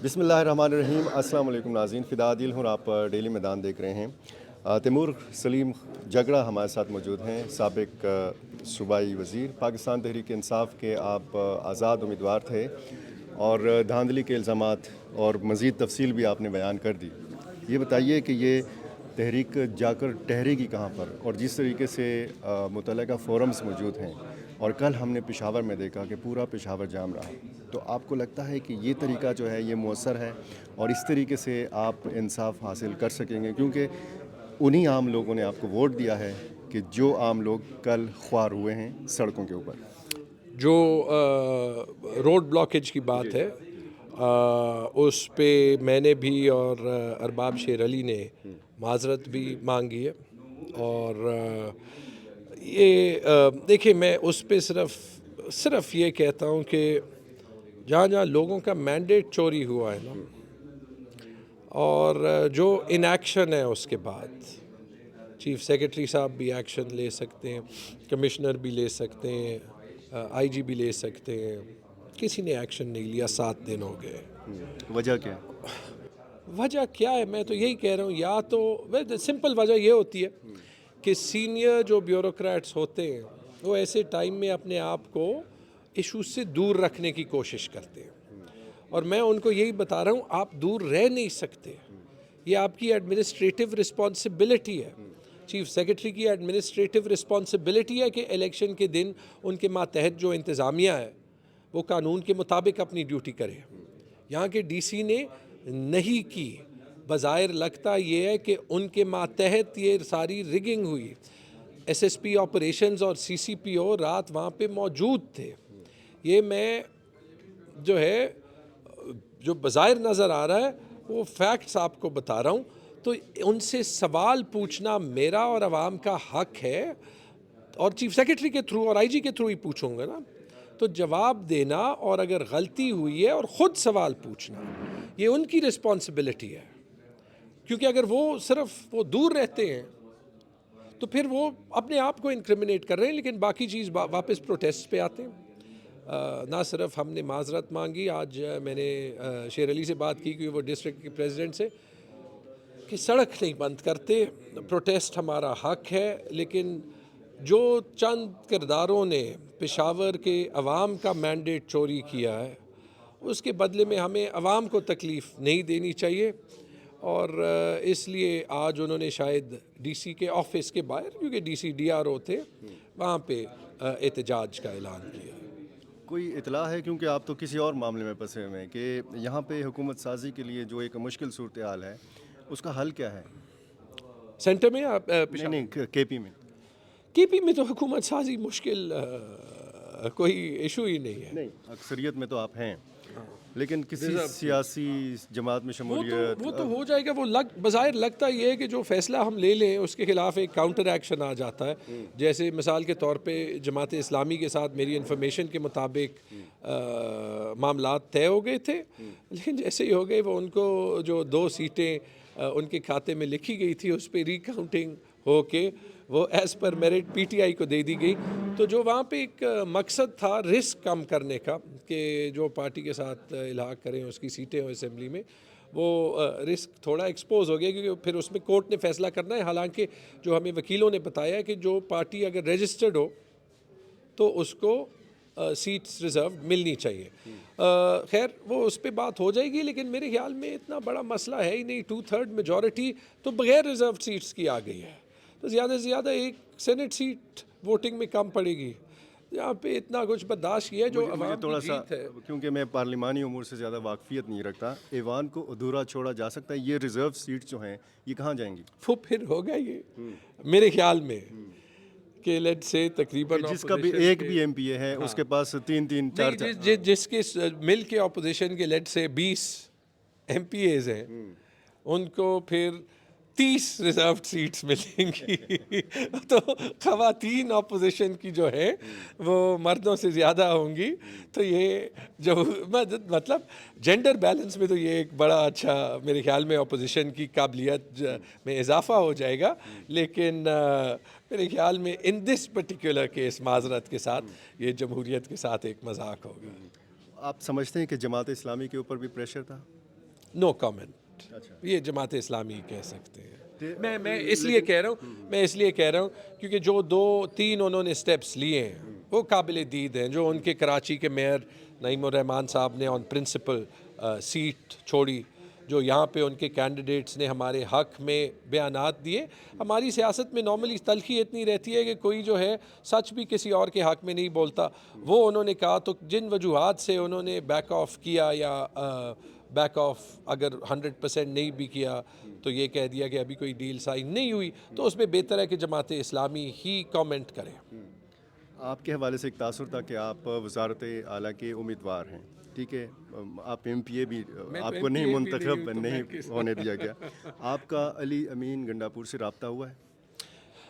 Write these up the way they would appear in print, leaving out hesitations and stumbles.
बिस्मिल्लाहिर्रहमानिर्रहीम। अस्सलाम वालेकुम नाज़रीन, फ़िदा आदिल हूँ, आप डेली मैदान देख रहे हैं। तैमूर सलीम जगड़ा हमारे साथ मौजूद हैं, साबिक़ सूबाई वज़ीर पाकिस्तान तहरीक इंसाफ के आप आज़ाद उम्मीदवार थे और धांधली के इल्ज़ामात और मज़ीद तफ़सील भी आपने बयान कर दी। ये बताइए कि ये तहरीक जाकर ठहरेगी कहाँ पर, और जिस तरीके से मुतल्लिका फ़ोरम्स मौजूद हैं और कल हमने पेशावर में देखा कि पूरा पेशावर जाम रहा, तो आपको लगता है कि ये तरीका जो है ये मौसर है और इस तरीके से आप इंसाफ हासिल कर सकेंगे? क्योंकि उन्हीं आम लोगों ने आपको वोट दिया है कि जो आम लोग कल ख्वार हुए हैं सड़कों के ऊपर। जो रोड ब्लॉकेज की बात है, उस पे मैंने भी और अरबाब शेर अली ने माजरत भी मांगी है। और ये देखिए, मैं उस पे सिर्फ ये कहता हूँ कि जहाँ जहाँ लोगों का मैंडेट चोरी हुआ है ना, और जो इनएक्शन है, उसके बाद चीफ सेक्रेटरी साहब भी एक्शन ले सकते हैं, कमिश्नर भी ले सकते हैं, आईजी भी ले सकते हैं। किसी ने एक्शन नहीं लिया, 7 दिन हो गए। वजह क्या? वजह क्या है? मैं तो यही कह रहा हूँ, या तो सिंपल वजह ये होती है कि सीनियर जो ब्यूरोक्रेट्स होते हैं वो ऐसे टाइम में अपने आप को इशूज से दूर रखने की कोशिश करते हैं, और मैं उनको यही बता रहा हूँ, आप दूर रह नहीं सकते। ये आपकी एडमिनिस्ट्रेटिव रिस्पॉन्सिबिलिटी है। चीफ सेक्रेटरी की एडमिनिस्ट्रेटिव रिस्पॉन्सिबिलिटी है कि इलेक्शन के दिन उनके मातहत जो इंतज़ामिया है वो कानून के मुताबिक अपनी ड्यूटी करे। यहाँ के डीसी ने नहीं की। बज़ाहिर लगता ये है कि उनके मातहत ये सारी रिगिंग हुई। एसएसपी ऑपरेशंस और सीसीपीओ रात वहाँ पे मौजूद थे। ये मैं जो है, जो बज़ाहिर नज़र आ रहा है वो फैक्ट्स आपको बता रहा हूँ। तो उनसे सवाल पूछना मेरा और आवाम का हक है, और चीफ सेक्रेटरी के थ्रू और आईजी के थ्रू ही पूछूंगा ना, तो जवाब देना, और अगर गलती हुई है और ख़ुद सवाल पूछना, ये उनकी रिस्पॉन्सिबिलिटी है। क्योंकि अगर वो दूर रहते हैं तो फिर वो अपने आप को इंक्रिमिनेट कर रहे हैं, लेकिन बाकी चीज़ वापस प्रोटेस्ट पे आते हैं। ना सिर्फ हमने माजरत मांगी, आज मैंने शेर अली से बात की कि वो डिस्ट्रिक्ट के प्रेसिडेंट से, कि सड़क नहीं बंद करते, प्रोटेस्ट हमारा हक है, लेकिन जो चंद किरदारों ने पेशावर के अवाम का मैंडेट चोरी किया है उसके बदले में हमें अवाम को तकलीफ़ नहीं देनी चाहिए। और इसलिए आज उन्होंने शायद डीसी के ऑफिस के बाहर, क्योंकि डीसी डीआरओ थे, वहाँ पे एहतजाज का ऐलान किया। कोई इतला है, क्योंकि आप तो किसी और मामले में फंसे हुए हैं, कि यहाँ पे हुकूमत साजी के लिए जो एक मुश्किल सूरत हाल है उसका हल क्या है? सेंटर में या नहीं, केपी में। केपी में तो हुकूमत साजी मुश्किल कोई इशू ही नहीं है। नहीं, अक्सरियत में तो आप हैं, लेकिन किसी सियासी जमात में शमूलियत वो तो हो जाएगा। बज़ाहिर लगता ये है कि जो फैसला हम ले लें उसके खिलाफ एक काउंटर एक्शन आ जाता है। जैसे मिसाल के तौर पे जमात इस्लामी के साथ मेरी इन्फॉर्मेशन के मुताबिक मामलात तय हो गए थे, लेकिन जैसे ही हो गए वो उनको जो 2 सीटें उनके खाते में लिखी गई थी उस पर रिकाउंटिंग हो के वो एज़ पर मेरिट पीटीआई को दे दी गई। तो जो वहाँ पे एक मकसद था रिस्क कम करने का, कि जो पार्टी के साथ इल्हाक करें उसकी सीटें हो असेंबली में, वो रिस्क थोड़ा एक्सपोज हो गया, क्योंकि फिर उसमें कोर्ट ने फैसला करना है। हालांकि जो हमें वकीलों ने बताया है कि जो पार्टी अगर रजिस्टर्ड हो तो उसको सीट्स रिज़र्व मिलनी चाहिए। खैर वो उस पर बात हो जाएगी, लेकिन मेरे ख्याल में इतना बड़ा मसला है ही नहीं। 2/3 मेजॉरिटी तो बगैर रिज़र्व सीट्स की आ गई है, तो ज़्यादा से ज़्यादा एक सेनेट सीट वोटिंग में कम पड़ेगी। यहाँ पे इतना कुछ बर्दाश्त किया जो मुझे थोड़ा सा, जीत है। क्योंकि मैं पार्लिमानी उमूर से ज़्यादा वाकफियत नहीं रखता, ऐवान को अधूरा छोड़ा जा सकता है? ये रिज़र्व सीट जो हैं ये कहाँ जाएंगी? वो फिर होगा ये मेरे ख्याल में कि लेट्स से तकरीबन जिसका भी एक भी एमपीए है उसके पास 3-3 4 जिसके मिल के ऑपोजिशन के लेट्स से 20 एमपीएज हैं, उनको फिर 30 रिजर्व सीट्स मिलेंगी। तो ख़वातीन ऑपोजिशन की जो है वो मर्दों से ज़्यादा होंगी। तो ये जो मतलब जेंडर बैलेंस में तो ये एक बड़ा अच्छा मेरे ख्याल में ऑपोजिशन की काबिलियत में इजाफा हो जाएगा। लेकिन मेरे ख्याल में इन दिस पर्टिकुलर केस माजरत के साथ ये जमहूरियत के साथ एक मजाक होगा। आप समझते हैं कि जमात इस्लामी के ऊपर भी प्रेशर था? No comment. अच्छा। ये जमात इस्लामी कह सकते हैं। मैं इसलिए कह रहा हूँ क्योंकि जो 2-3 उन्होंने स्टेप्स लिए हैं वो काबिल दीद हैं। जो उनके कराची के मेयर नईमुर रहमान साहब ने ऑन प्रिंसिपल सीट छोड़ी, जो यहाँ पे उनके कैंडिडेट्स ने हमारे हक में बयानात दिए। हमारी सियासत में नॉर्मली तलखी इतनी रहती है कि कोई जो है सच भी किसी और के हक में नहीं बोलता। वो उन्होंने कहा तो जिन वजूहात से उन्होंने बैक ऑफ किया या बैक ऑफ अगर 100% नहीं भी किया तो ये कह दिया कि अभी कोई डील साइन नहीं हुई, तो उसमें बेहतर है कि जमात इस्लामी ही कमेंट करे। आपके हवाले से एक तासुर था कि आप वजारत आला के उम्मीदवार हैं, ठीक है। आप MPA भी आपको नहीं MPA भी मुंतखब नहीं हूँ, तो नहीं मैं किस- होने दिया गया। आपका अली अमीन गंडापुर से रब्ता हुआ है?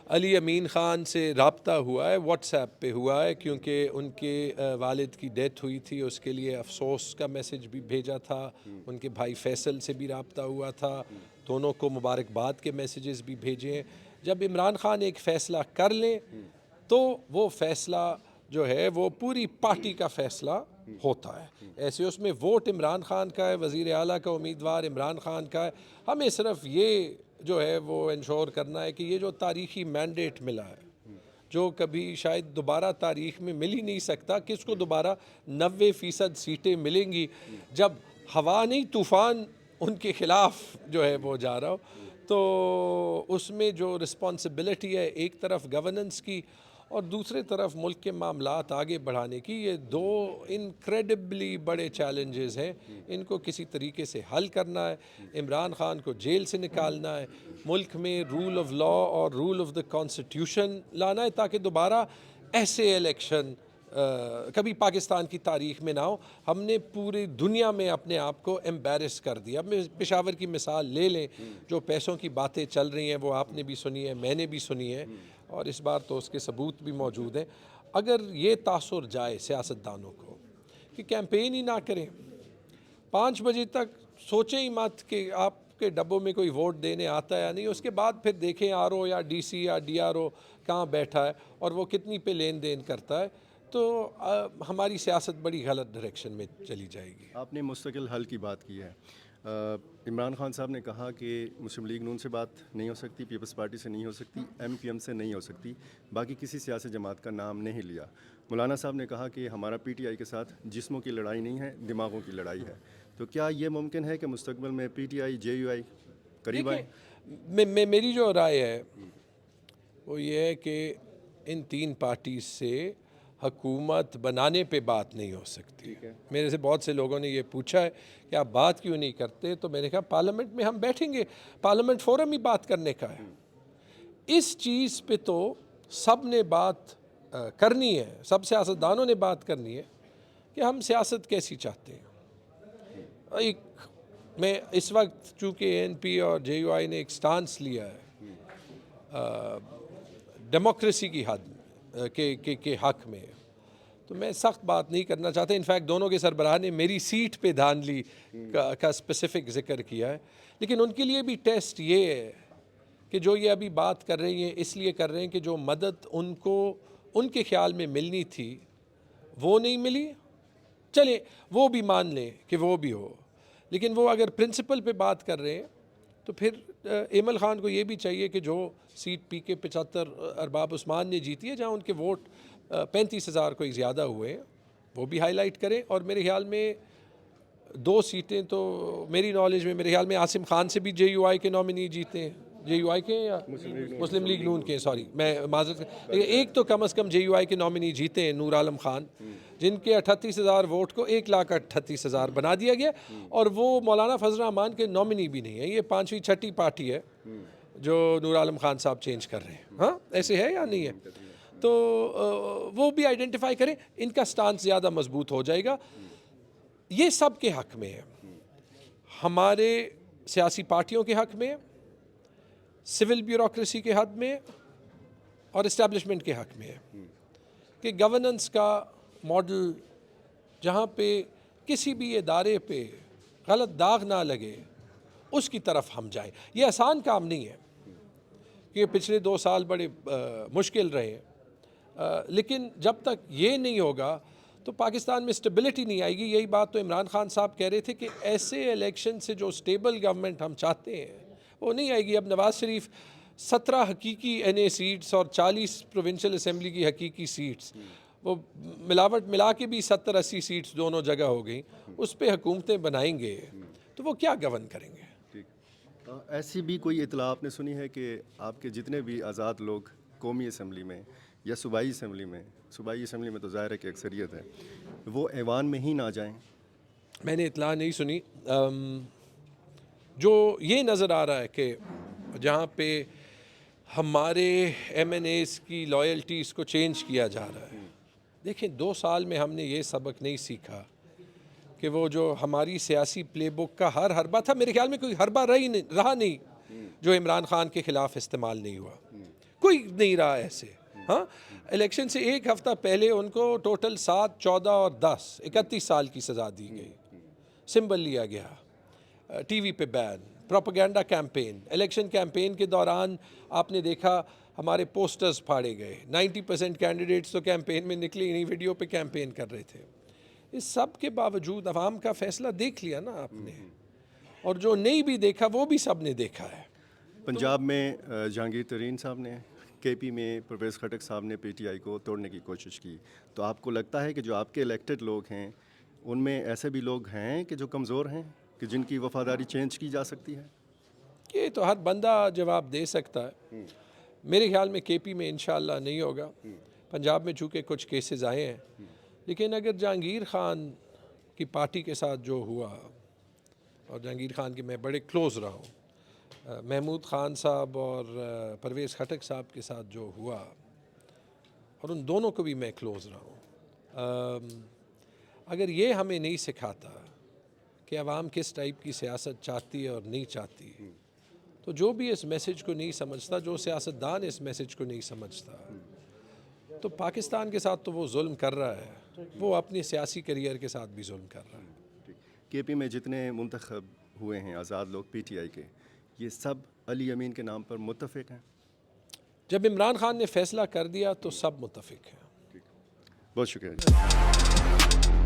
अली अमीन ख़ान से रब्ता हुआ है, व्हाट्सएप पे हुआ है, क्योंकि उनके वालिद की डेथ हुई थी, उसके लिए अफसोस का मैसेज भी भेजा था। उनके भाई फैसल से भी रब्ता हुआ था, दोनों को मुबारकबाद के मैसेजेस भी भेजे हैं। जब इमरान ख़ान एक फ़ैसला कर लें तो वो फ़ैसला जो है वो पूरी पार्टी का फ़ैसला होता है। ऐसे उसमें वोट इमरान ख़ान का है, वज़ीर आला का उम्मीदवार इमरान ख़ान का है। हमें सिर्फ ये जो है वो इंश्योर करना है कि ये जो तारीख़ी मैंडेट मिला है, जो कभी शायद दोबारा तारीख़ में मिल ही नहीं सकता, किसको दोबारा 90% सीटें मिलेंगी जब हवा नहीं तूफ़ान उनके ख़िलाफ़ जो है वो जा रहा हो। तो उसमें जो रिस्पॉन्सिबिलिटी है एक तरफ गवर्नेंस की और दूसरी तरफ मुल्क के मामलात आगे बढ़ाने की, ये दो इनक्रेडिबली बड़े चैलेंजेस हैं। इनको किसी तरीके से हल करना है, इमरान ख़ान को जेल से निकालना है, मुल्क में रूल ऑफ लॉ और रूल ऑफ द कॉन्स्टिट्यूशन लाना है, ताकि दोबारा ऐसे इलेक्शन कभी पाकिस्तान की तारीख़ में ना हो। हमने पूरी दुनिया में अपने आप को एम्बेरस कर दिया। अब पेशावर की मिसाल ले लें, जो पैसों की बातें चल रही हैं वो आपने भी सुनी है, मैंने भी सुनी है, और इस बार तो उसके सबूत भी मौजूद हैं। अगर ये तासुर जाए सियासतदानों को कि कैंपेन ही ना करें, 5 बजे तक सोचें ही मत कि आपके डब्बों में कोई वोट देने आता है या नहीं, उसके बाद फिर देखें RO या DC या DRO कहाँ बैठा है और वो कितनी पे लेन देन करता है, तो हमारी सियासत बड़ी गलत डायरेक्शन में चली जाएगी। आपने मुस्तकिल हल की बात की है। इमरान खान साहब ने कहा कि मुस्लिम लीग नून से बात नहीं हो सकती, पीपल्स पार्टी से नहीं हो सकती, MPM से नहीं हो सकती, बाकी किसी सियासी जमात का नाम नहीं लिया। मौलाना साहब ने कहा कि हमारा PTI के साथ जिस्मों की लड़ाई नहीं है, दिमागों की लड़ाई है। तो क्या ये मुमकिन है कि मुस्तकबिल में PTI JUI करीब आए? मेरी जो राय है वो ये है कि इन 3 पार्टी से हुकूमत बनाने पे बात नहीं हो सकती। मेरे से बहुत से लोगों ने ये पूछा है कि आप बात क्यों नहीं करते, तो मैंने कहा पार्लियामेंट में हम बैठेंगे, पार्लियामेंट फोरम ही बात करने का है। इस चीज़ पे तो सब ने बात करनी है, सब सियासतदानों ने बात करनी है कि हम सियासत कैसी चाहते हैं। मैं इस वक्त चूँकि ANP और JUI ने एक स्टांस लिया है डेमोक्रेसी की हद के हक में, तो मैं सख्त बात नहीं करना चाहता। इनफैक्ट दोनों के सरबराह ने मेरी सीट पे धांधली का स्पेसिफिक जिक्र किया है, लेकिन उनके लिए भी टेस्ट ये है कि जो ये अभी बात कर रही हैं इसलिए कर रहे हैं कि जो मदद उनको उनके ख्याल में मिलनी थी वो नहीं मिली। चलें वो भी मान लें कि वो भी हो, लेकिन वो अगर प्रिंसिपल पे बात कर रहे हैं तो फिर एमल ख़ान को ये भी चाहिए कि जो सीट PK 75 अरबाब उस्मान ने जीती है, जहाँ उनके वोट 35,000 कोई ज़्यादा हुए हैं, वो भी हाईलाइट करें। और मेरे ख्याल में 2 सीटें तो मेरी नॉलेज में, मेरे ख्याल में आसिम खान से भी JUI के नॉमिनी जीते हैं, JUI के या मुस्लिम लीग नून के, सॉरी मैं माजरत, एक तो कम अज़ कम JUI के नॉमिनी जीते हैं, नूर आलम खान, जिनके 38,000 वोट को 1,38,000 बना दिया गया, और वो मौलाना फजल रहमान के नॉमिनी भी नहीं है। ये 5वीं 6ठी पार्टी है जो नूर आलम खान साहब चेंज कर रहे हैं। हाँ, ऐसे है या नहीं है? तो वो भी आइडेंटिफाई करें, इनका स्टांस ज़्यादा मजबूत हो जाएगा। ये सब के हक में है, हमारे सियासी पार्टियों के हक में, सिविल ब्यूरोक्रेसी के हक में और इस्टेब्लिशमेंट के हक में है कि गवर्नेंस का मॉडल जहाँ पे किसी भी इदारे पे गलत दाग ना लगे उसकी तरफ हम जाएं। ये आसान काम नहीं है कि पिछले 2 साल बड़े मुश्किल रहे हैं, लेकिन जब तक ये नहीं होगा तो पाकिस्तान में स्टेबिलिटी नहीं आएगी। यही बात तो इमरान खान साहब कह रहे थे कि ऐसे इलेक्शन से जो स्टेबल गवर्नमेंट हम चाहते हैं वो नहीं आएगी। अब नवाज़ शरीफ 17 हकीकी NA सीट्स और 40 प्रोविंशियल असम्बली की हकीकी सीट्स, वो मिलावट मिला के भी 70-80 सीट्स दोनों जगह हो गई, उस पर हुकूमतें बनाएंगे तो वो क्या गवर्न करेंगे? ठीक। ऐसी भी कोई इतला आपने सुनी है कि आपके जितने भी आज़ाद लोग कौमी असम्बली में या सूबाई असम्बली में तो ज़ाहिर है कि अक्सरियत है, वो ऐवान में ही ना जाएं? मैंने इतला नहीं सुनी। जो ये नज़र आ रहा है कि जहाँ पे हमारे MNAs की लॉयल्टीज़ को चेंज किया जा रहा है, देखें 2 साल में हमने ये सबक नहीं सीखा कि वो जो हमारी सियासी प्लेबुक का हर हरबा था, मेरे ख्याल में कोई हरबा रहा नहीं जो इमरान खान के ख़िलाफ़ इस्तेमाल नहीं हुआ, कोई नहीं रहा ऐसे। हाँ, इलेक्शन से एक हफ़्ता पहले उनको टोटल 7, 14 और 10 31 साल की सज़ा दी गई, सिंबल लिया गया, TV पे ban, propaganda campaign, election campaign के दौरान आपने देखा हमारे पोस्टर्स फाड़े गए, 90% कैंडिडेट्स तो कैंपेन में निकले ही नहीं, वीडियो पे कैंपेन कर रहे थे। इस सब के बावजूद अवाम का फ़ैसला देख लिया ना आपने, और जो नहीं भी देखा वो भी सब ने देखा है। पंजाब में जहांगीर तरीन साहब ने, KP में परवेज़ खटक साहब ने PTI को तोड़ने की कोशिश की, तो आपको लगता है कि जो आपके इलेक्टेड लोग हैं उनमें ऐसे भी लोग हैं कि जो कमज़ोर हैं, कि जिनकी वफादारी चेंज की जा सकती है? ये तो हर बंदा जवाब दे सकता है। मेरे ख्याल में KP में इंशाअल्लाह नहीं होगा। पंजाब में चूँकि कुछ केसेस आए हैं, लेकिन अगर जहांगीर खान की पार्टी के साथ जो हुआ, और जहांगीर खान के मैं बड़े क्लोज़ रहा हूँ, महमूद ख़ान साहब और परवेज़ खटक साहब के साथ जो हुआ, और उन दोनों को भी मैं क्लोज़ रहा हूँ, अगर ये हमें नहीं सिखाता कि अवाम किस टाइप की सियासत चाहती है और नहीं चाहती, तो जो भी इस मैसेज को नहीं समझता, जो सियासतदान इस मैसेज को नहीं समझता, तो पाकिस्तान के साथ तो वो जुल्म कर रहा है, वो अपने सियासी करियर के साथ भी जुल्म कर रहा है। KP में जितने मुंतखब हुए हैं आज़ाद लोग PTI के, ये सब अली अमीन के नाम पर मुत्तफ़िक हैं? जब इमरान खान ने फैसला कर दिया तो सब मुत्तफ़िक हैं। बहुत शुक्रिया।